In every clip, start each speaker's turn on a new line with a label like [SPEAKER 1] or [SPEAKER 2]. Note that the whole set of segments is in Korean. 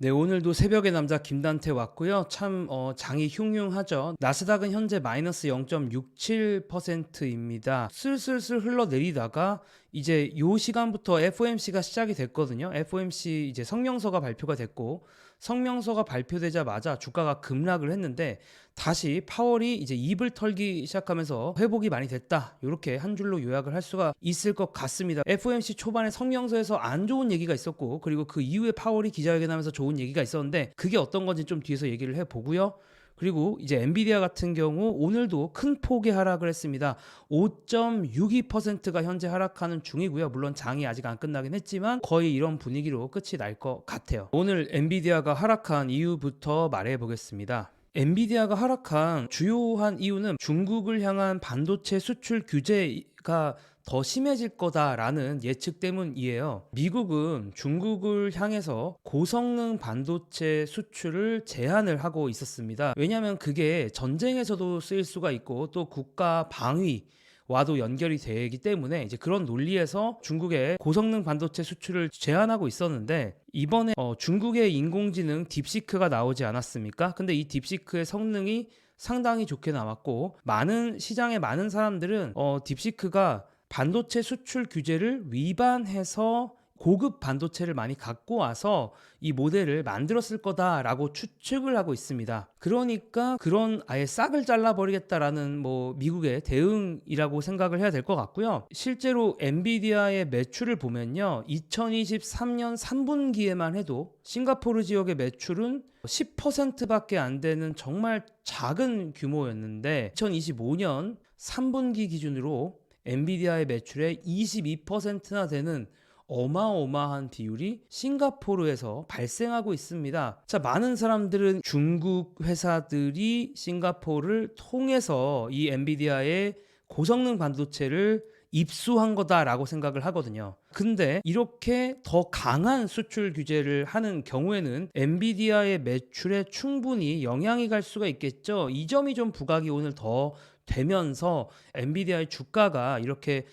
[SPEAKER 1] 네, 오늘도 새벽의 남자 김단태 왔고요. 참 장이 흉흉하죠. 나스닥은 현재 마이너스 0.67%입니다. 슬슬슬 흘러내리다가 이제 요 시간부터 FOMC가 시작이 됐거든요. FOMC 이제 성명서가 발표가 됐고, 성명서가 발표되자마자 주가가 급락을 했는데 다시 파월이 이제 입을 털기 시작하면서 회복이 많이 됐다. 이렇게 한 줄로 요약을 할 수가 있을 것 같습니다. FOMC 초반에 성명서에서 안 좋은 얘기가 있었고, 그리고 그 이후에 파월이 기자회견하면서 좋은 얘기가 있었는데 그게 어떤 건지 좀 뒤에서 얘기를 해보고요. 그리고 이제 엔비디아 같은 경우 오늘도 큰 폭의 하락을 했습니다. 5.62%가 현재 하락하는 중이고요. 물론 장이 아직 안 끝나긴 했지만 거의 이런 분위기로 끝이 날 것 같아요. 오늘 엔비디아가 하락한 이유부터 말해 보겠습니다. 엔비디아가 하락한 주요한 이유는 중국을 향한 반도체 수출 규제가 더 심해질 거다라는 예측 때문이에요. 미국은 중국을 향해서 고성능 반도체 수출을 제한을 하고 있었습니다. 왜냐하면 그게 전쟁에서도 쓰일 수가 있고 또 국가 방위 와도 연결이 되기 때문에 이제 그런 논리에서 중국의 고성능 반도체 수출을 제한하고 있었는데 이번에 중국의 인공지능 딥시크가 나오지 않았습니까? 근데 이 딥시크의 성능이 상당히 좋게 나왔고 시장의 많은 사람들은 딥시크가 반도체 수출 규제를 위반해서 고급 반도체를 많이 갖고 와서 이 모델을 만들었을 거다라고 추측을 하고 있습니다. 그러니까 그런 아예 싹을 잘라버리겠다라는 미국의 대응이라고 생각을 해야 될 것 같고요. 실제로 엔비디아의 매출을 보면요. 2023년 3분기에만 해도 싱가포르 지역의 매출은 10%밖에 안 되는 정말 작은 규모였는데 2025년 3분기 기준으로 엔비디아의 매출의 22%나 되는 어마어마한 비율이 싱가포르에서 발생하고 있습니다. 자, 많은 사람들은 중국 회사들이 싱가포르를 통해서 이 엔비디아의 고성능 반도체를 입수한 거다라고 생각을 하거든요. 근데 이렇게 더 강한 수출 규제를 하는 경우에는 엔비디아의 매출에 충분히 영향이 갈 수가 있겠죠. 이 점이 좀 부각이 오늘 더 되면서 엔비디아의 주가가 이렇게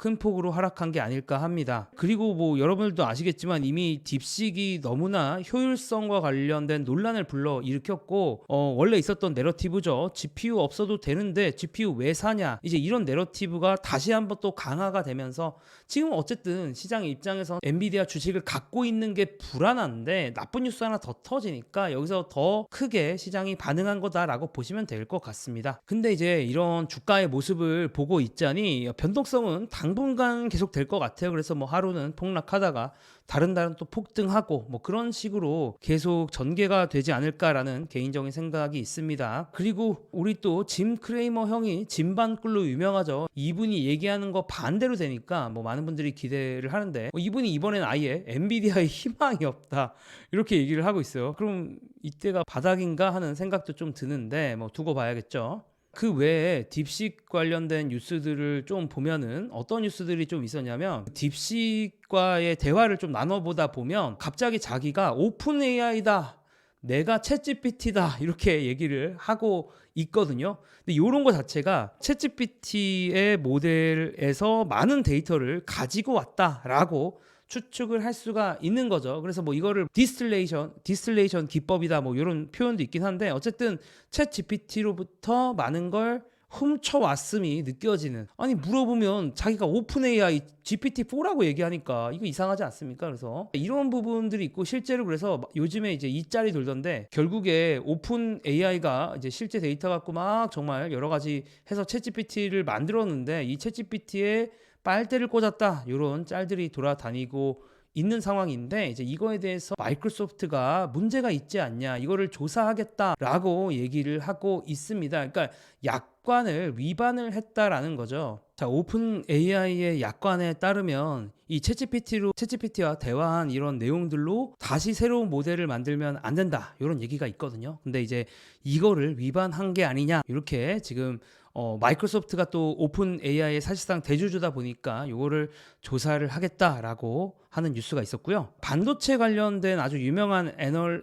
[SPEAKER 1] 큰 폭으로 하락한 게 아닐까 합니다. 그리고 여러분들도 아시겠지만 이미 딥식이 너무나 효율성과 관련된 논란을 불러 일으켰고 원래 있었던 내러티브죠. GPU 없어도 되는데 GPU 왜 사냐, 이제 이런 내러티브가 다시 한번 또 강화가 되면서 지금 어쨌든 시장의 입장에서 엔비디아 주식을 갖고 있는 게 불안한데 나쁜 뉴스 하나 더 터지니까 여기서 더 크게 시장이 반응한 거다라고 보시면 될 것 같습니다. 근데 이제 이런 주가의 모습을 보고 있자니 변동성은 당분간 계속 될 것 같아요. 그래서 하루는 폭락하다가 다른 날은 또 폭등하고 그런 식으로 계속 전개가 되지 않을까라는 개인적인 생각이 있습니다. 그리고 우리 또 짐 크레이머 형이 짐반꿀로 유명하죠. 이분이 얘기하는 거 반대로 되니까 많은 분들이 기대를 하는데 이분이 이번엔 아예 엔비디아에 희망이 없다 이렇게 얘기를 하고 있어요. 그럼 이때가 바닥인가 하는 생각도 좀 드는데 두고 봐야겠죠. 그 외에 딥식 관련된 뉴스들을 좀 보면은 어떤 뉴스들이 좀 있었냐면 딥식과의 대화를 좀 나눠보다 보면 갑자기 자기가 오픈 AI다, 내가 챗GPT다 이렇게 얘기를 하고 있거든요. 근데 이런 거 자체가 챗GPT의 모델에서 많은 데이터를 가지고 왔다라고 추측을 할 수가 있는 거죠. 그래서 이거를 디스틸레이션 기법이다 이런 표현도 있긴 한데 어쨌든 챗 GPT로부터 많은 걸 훔쳐왔음이 느껴지는, 아니 물어보면 자기가 오픈 AI GPT-4라고 얘기하니까 이거 이상하지 않습니까? 그래서 이런 부분들이 있고 실제로 그래서 요즘에 이제 이 짤이 돌던데 결국에 오픈 AI가 이제 실제 데이터 갖고 막 정말 여러 가지 해서 챗 GPT를 만들었는데 이 챗 GPT에 빨대를 꽂았다 이런 짤들이 돌아다니고 있는 상황인데 이제 이거에 대해서 마이크로소프트가 문제가 있지 않냐, 이거를 조사하겠다라고 얘기를 하고 있습니다. 그러니까 약관을 위반을 했다라는 거죠. 자, 오픈 AI의 약관에 따르면 이 챗GPT와 대화한 이런 내용들로 다시 새로운 모델을 만들면 안 된다 이런 얘기가 있거든요. 근데 이제 이거를 위반한 게 아니냐 이렇게 지금 마이크로소프트가 또 오픈 AI의 사실상 대주주다 보니까 이거를 조사를 하겠다라고 하는 뉴스가 있었고요. 반도체 관련된 아주 유명한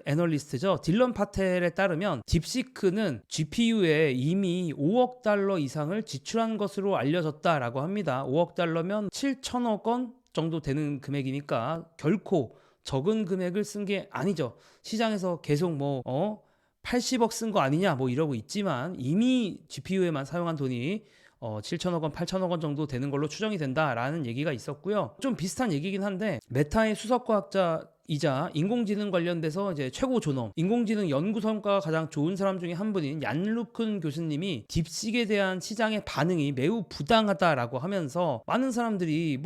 [SPEAKER 1] 애널리스트죠. 딜런 파텔에 따르면 딥시크는 GPU에 이미 5억 달러 이상을 지출한 것으로 알려졌다라고 합니다. 5억 달러면 7천억 원 정도 되는 금액이니까 결코 적은 금액을 쓴 게 아니죠. 시장에서 계속 80억 쓴 거 아니냐 이러고 있지만 이미 GPU에만 사용한 돈이 7천억 원, 8천억 원 정도 되는 걸로 추정이 된다라는 얘기가 있었고요. 좀 비슷한 얘기긴 한데 메타의 수석과학자이자 인공지능 관련돼서 이제 최고 존엄, 인공지능 연구 성과가 가장 좋은 사람 중에 한 분인 얀루큰 교수님이 딥식에 대한 시장의 반응이 매우 부당하다라고 하면서 많은 사람들이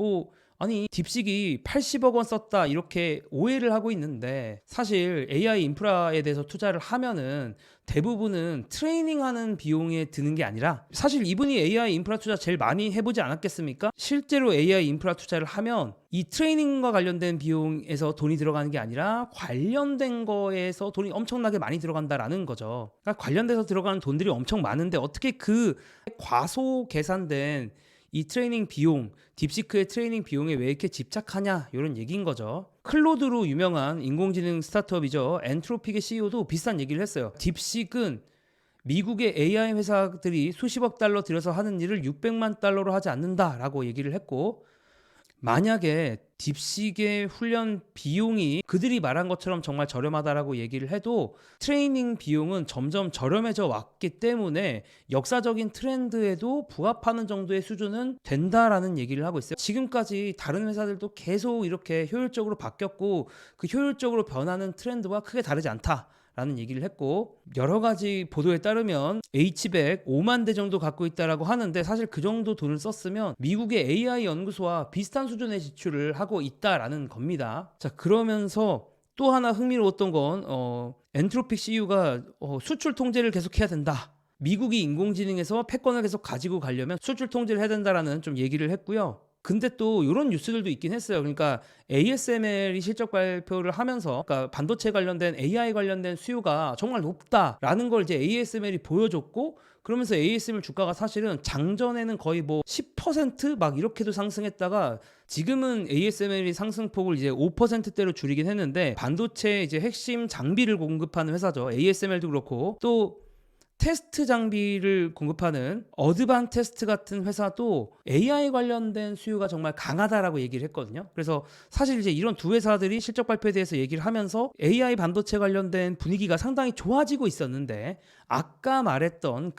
[SPEAKER 1] 아니 딥식이 80억 원 썼다 이렇게 오해를 하고 있는데, 사실 AI 인프라에 대해서 투자를 하면은 대부분은 트레이닝하는 비용에 드는 게 아니라, 사실 이분이 AI 인프라 투자 제일 많이 해보지 않았겠습니까? 실제로 AI 인프라 투자를 하면 이 트레이닝과 관련된 비용에서 돈이 들어가는 게 아니라 관련된 거에서 돈이 엄청나게 많이 들어간다라는 거죠. 그러니까 관련돼서 들어가는 돈들이 엄청 많은데 어떻게 그 과소 계산된 이 트레이닝 비용, 딥시크의 트레이닝 비용에 왜 이렇게 집착하냐 이런 얘기인 거죠. 클로드로 유명한 인공지능 스타트업이죠. 엔트로픽의 CEO도 비슷한 얘기를 했어요. 딥시크는 미국의 AI 회사들이 수십억 달러 들여서 하는 일을 600만 달러로 하지 않는다라고 얘기를 했고, 만약에 딥식의 훈련 비용이 그들이 말한 것처럼 정말 저렴하다라고 얘기를 해도 트레이닝 비용은 점점 저렴해져 왔기 때문에 역사적인 트렌드에도 부합하는 정도의 수준은 된다라는 얘기를 하고 있어요. 지금까지 다른 회사들도 계속 이렇게 효율적으로 바뀌었고 그 효율적으로 변하는 트렌드와 크게 다르지 않다 라는 얘기를 했고, 여러 가지 보도에 따르면 H100 5만 대 정도 갖고 있다라고 하는데, 사실 그 정도 돈을 썼으면 미국의 AI 연구소와 비슷한 수준의 지출을 하고 있다라는 겁니다. 자, 그러면서 또 하나 흥미로웠던 건 엔트로픽 CEO가 수출 통제를 계속해야 된다. 미국이 인공지능에서 패권을 계속 가지고 가려면 수출 통제를 해야 된다라는 좀 얘기를 했고요. 근데 또 이런 뉴스들도 있긴 했어요. 그러니까 ASML이 실적 발표를 하면서, 그러니까 반도체 관련된 AI 관련된 수요가 정말 높다라는 걸 이제 ASML이 보여줬고, 그러면서 ASML 주가가 사실은 장전에는 거의 10% 이렇게도 상승했다가 지금은 ASML이 상승폭을 이제 5%대로 줄이긴 했는데, 반도체 이제 핵심 장비를 공급하는 회사죠. ASML도 그렇고 또 테스트 장비를 공급하는 어드반테스트 같은 회사도 AI 관련된 수요가 정말 강하다라고 얘기를 했거든요. 그래서 사실 이제 이런 두 회사들이 실적 발표에 대해서 얘기를 하면서 AI 반도체 관련된 분위기가 상당히 좋아지고 있었는데, 아까 말했던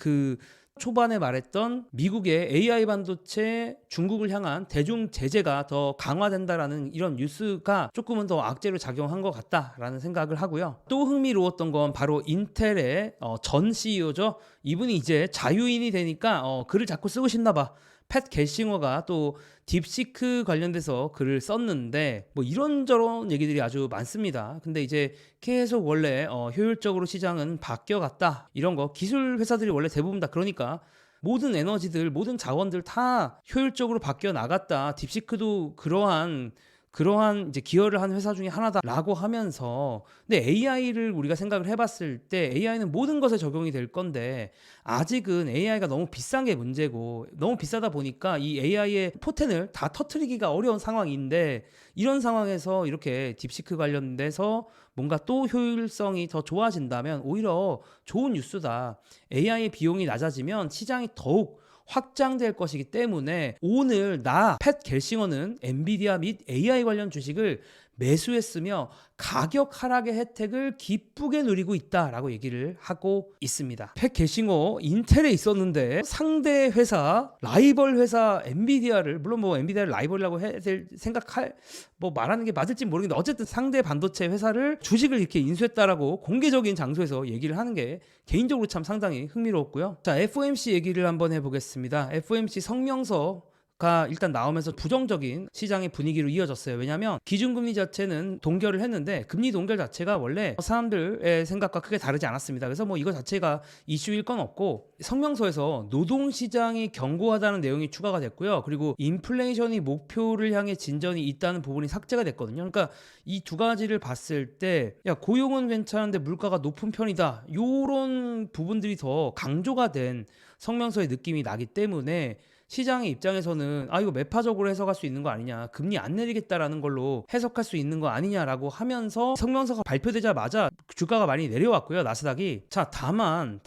[SPEAKER 1] 초반에 말했던 미국의 AI 반도체 중국을 향한 대중 제재가 더 강화된다라는 이런 뉴스가 조금은 더 악재로 작용한 것 같다라는 생각을 하고요. 또 흥미로웠던 건 바로 인텔의 전 CEO죠. 이분이 이제 자유인이 되니까 글을 자꾸 쓰고 싶나 봐. 팻 갤싱어가 또 딥시크 관련돼서 글을 썼는데 이런저런 얘기들이 아주 많습니다. 근데 이제 계속 원래 효율적으로 시장은 바뀌어갔다, 이런 거 기술 회사들이 원래 대부분 다 그러니까 모든 에너지들, 모든 자원들 다 효율적으로 바뀌어 나갔다. 딥시크도 그러한 이제 기여를 한 회사 중에 하나다라고 하면서, 근데 AI를 우리가 생각을 해봤을 때 AI는 모든 것에 적용이 될 건데 아직은 AI가 너무 비싼 게 문제고, 너무 비싸다 보니까 이 AI의 포텐을 다 터트리기가 어려운 상황인데, 이런 상황에서 이렇게 딥시크 관련돼서 뭔가 또 효율성이 더 좋아진다면 오히려 좋은 뉴스다. AI의 비용이 낮아지면 시장이 더욱 확장될 것이기 때문에 오늘 팻 갤싱어는 엔비디아 및 AI 관련 주식을 매수했으며 가격 하락의 혜택을 기쁘게 누리고 있다라고 얘기를 하고 있습니다. 팻 갤싱어 인텔에 있었는데 상대 회사, 라이벌 회사 엔비디아를, 물론 엔비디아를 라이벌이라고 생각할 말하는 게 맞을지 모르겠는데 어쨌든 상대 반도체 회사를 주식을 이렇게 인수했다라고 공개적인 장소에서 얘기를 하는 게 개인적으로 참 상당히 흥미로웠고요. 자, FOMC 얘기를 한번 해보겠습니다. FOMC 성명서가 일단 나오면서 부정적인 시장의 분위기로 이어졌어요. 왜냐하면 기준금리 자체는 동결을 했는데 금리 동결 자체가 원래 사람들의 생각과 크게 다르지 않았습니다. 그래서 이거 자체가 이슈일 건 없고, 성명서에서 노동시장이 견고하다는 내용이 추가가 됐고요. 그리고 인플레이션이 목표를 향해 진전이 있다는 부분이 삭제가 됐거든요. 그러니까 이 두 가지를 봤을 때 고용은 괜찮은데 물가가 높은 편이다, 이런 부분들이 더 강조가 된 성명서의 느낌이 나기 때문에 시장의 입장에서는 이거 매파적으로 해석할 수 있는 거 아니냐, 금리 안 내리겠다라는 걸로 해석할 수 있는 거 아니냐라고 하면서 성명서가 발표되자마자 주가가 많이 내려왔고요, 나스닥이. 자, 다만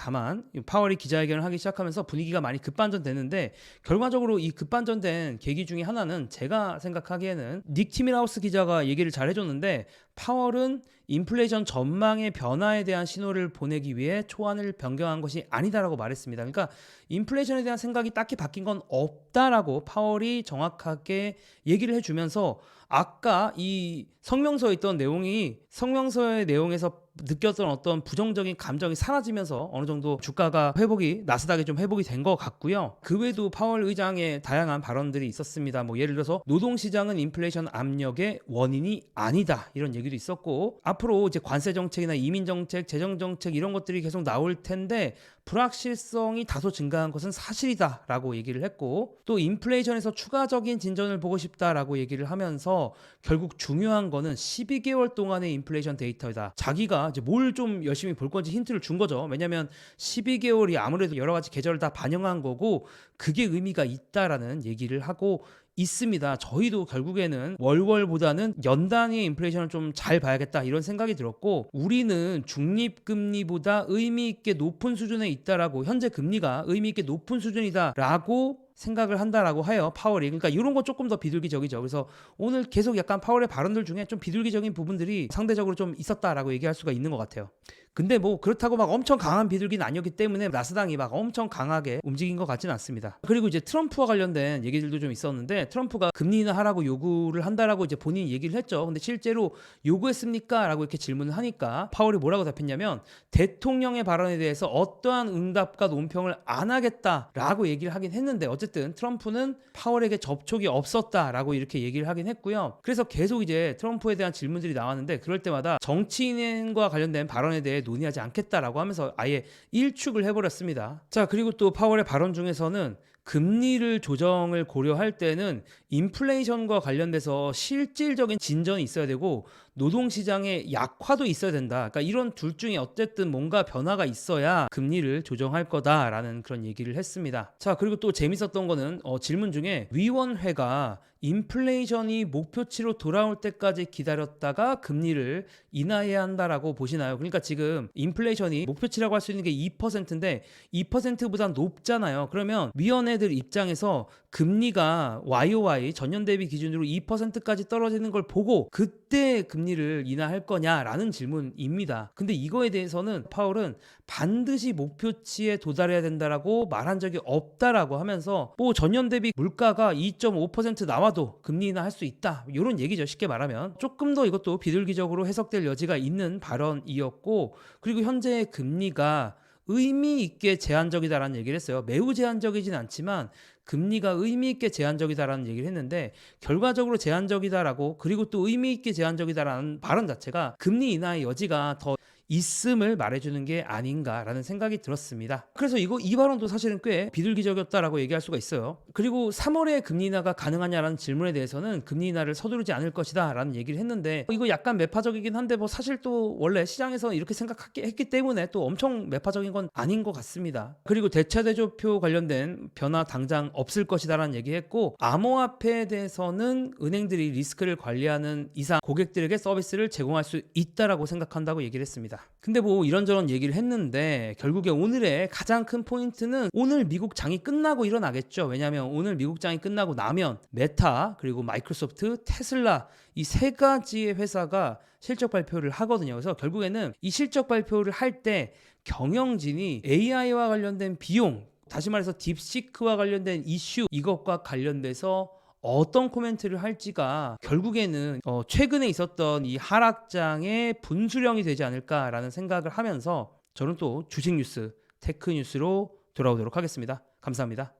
[SPEAKER 1] 파월이 기자회견을 하기 시작하면서 분위기가 많이 급반전됐는데, 결과적으로 이 급반전된 계기 중에 하나는 제가 생각하기에는 닉 티밀하우스 기자가 얘기를 잘 해줬는데, 파월은 인플레이션 전망의 변화에 대한 신호를 보내기 위해 초안을 변경한 것이 아니다라고 말했습니다. 그러니까 인플레이션에 대한 생각이 딱히 바뀐 건 없다라고 파월이 정확하게 얘기를 해주면서, 아까 이 성명서에 있던 내용이, 성명서의 내용에서 느꼈던 어떤 부정적인 감정이 사라지면서 어느 정도 주가가 회복이, 나스닥이 좀 회복이 된 것 같고요. 그 외에도 파월 의장의 다양한 발언들이 있었습니다. 뭐 예를 들어서 노동시장은 인플레이션 압력의 원인이 아니다, 이런 얘기도 있었고, 앞으로 이제 관세 정책이나 이민 정책, 재정 정책 이런 것들이 계속 나올 텐데 불확실성이 다소 증가한 것은 사실이다라고 얘기를 했고, 또 인플레이션에서 추가적인 진전을 보고 싶다라고 얘기를 하면서 결국 중요한 거는 12개월 동안의 인플레이션 데이터이다. 자기가 이제 뭘 좀 열심히 볼 건지 힌트를 준 거죠. 왜냐하면 12개월이 아무래도 여러 가지 계절을 다 반영한 거고 그게 의미가 있다라는 얘기를 하고 있습니다. 저희도 결국에는 월월보다는 연단위의 인플레이션을 좀 잘 봐야겠다, 이런 생각이 들었고, 우리는 중립금리보다 의미 있게 높은 수준에 있다라고, 현재 금리가 의미 있게 높은 수준이다라고 생각을 한다라고 해요, 파월이. 그러니까 이런 거 조금 더 비둘기적이죠. 그래서 오늘 계속 약간 파월의 발언들 중에 좀 비둘기적인 부분들이 상대적으로 좀 있었다라고 얘기할 수가 있는 것 같아요. 근데 뭐 그렇다고 막 엄청 강한 비둘기는 아니었기 때문에 나스닥이 막 엄청 강하게 움직인 것 같지는 않습니다. 그리고 이제 트럼프와 관련된 얘기들도 좀 있었는데, 트럼프가 금리 인하하라고 요구를 한다라고 이제 본인이 얘기를 했죠. 근데 실제로 요구했습니까? 라고 이렇게 질문을 하니까 파월이 뭐라고 답했냐면, 대통령의 발언에 대해서 어떠한 응답과 논평을 안 하겠다라고 얘기를 하긴 했는데, 어쨌든 트럼프는 파월에게 접촉이 없었다라고 이렇게 얘기를 하긴 했고요. 그래서 계속 이제 트럼프에 대한 질문들이 나왔는데, 그럴 때마다 정치인과 관련된 발언에 대해 논의하지 않겠다라고 하면서 아예 일축을 해버렸습니다. 자, 그리고 또 파월의 발언 중에서는 금리를 조정을 고려할 때는 인플레이션과 관련돼서 실질적인 진전이 있어야 되고 노동시장의 약화도 있어야 된다. 그러니까 이런 둘 중에 어쨌든 뭔가 변화가 있어야 금리를 조정할 거다라는 그런 얘기를 했습니다. 자, 그리고 또 재밌었던 거는 질문 중에 위원회가 인플레이션이 목표치로 돌아올 때까지 기다렸다가 금리를 인하해야 한다라고 보시나요? 그러니까 지금 인플레이션이 목표치라고 할 수 있는 게 2%인데 2%보다 높잖아요. 그러면 위원회들 입장에서 금리가 YOY 전년 대비 기준으로 2%까지 떨어지는 걸 보고 그때 금리를 인하할 거냐라는 질문입니다. 근데 이거에 대해서는 파월은 반드시 목표치에 도달해야 된다라고 말한 적이 없다라고 하면서, 뭐 전년 대비 물가가 2.5% 나와도 금리 인하할 수 있다, 이런 얘기죠. 쉽게 말하면 조금 더 이것도 비둘기적으로 해석될 여지가 있는 발언이었고, 그리고 현재의 금리가 의미 있게 제한적이다라는 얘기를 했어요. 매우 제한적이진 않지만 금리가 의미 있게 제한적이다라는 얘기를 했는데, 결과적으로 제한적이다라고, 그리고 또 의미 있게 제한적이다라는 발언 자체가 금리 인하의 여지가 더 있음을 말해주는 게 아닌가라는 생각이 들었습니다. 그래서 이 발언도 사실은 꽤 비둘기적이었다라고 얘기할 수가 있어요. 그리고 3월에 금리 인하가 가능하냐라는 질문에 대해서는 금리 인하를 서두르지 않을 것이다 라는 얘기를 했는데, 이거 약간 매파적이긴 한데 뭐 사실 또 원래 시장에서 이렇게 생각했기 때문에 또 엄청 매파적인 건 아닌 것 같습니다. 그리고 대차대조표 관련된 변화 당장 없을 것이다 라는 얘기했고, 암호화폐에 대해서는 은행들이 리스크를 관리하는 이상 고객들에게 서비스를 제공할 수 있다라고 생각한다고 얘기를 했습니다. 근데 뭐 이런저런 얘기를 했는데, 결국에 오늘의 가장 큰 포인트는 오늘 미국 장이 끝나고 일어나겠죠. 왜냐하면 오늘 미국 장이 끝나고 나면 메타, 그리고 마이크로소프트, 테슬라, 이 세 가지의 회사가 실적 발표를 하거든요. 그래서 결국에는 이 실적 발표를 할 때 경영진이 AI와 관련된 비용, 다시 말해서 딥시크와 관련된 이슈, 이것과 관련돼서 어떤 코멘트를 할지가 결국에는 최근에 있었던 이 하락장의 분수령이 되지 않을까라는 생각을 하면서, 저는 또 주식 뉴스, 테크 뉴스로 돌아오도록 하겠습니다. 감사합니다.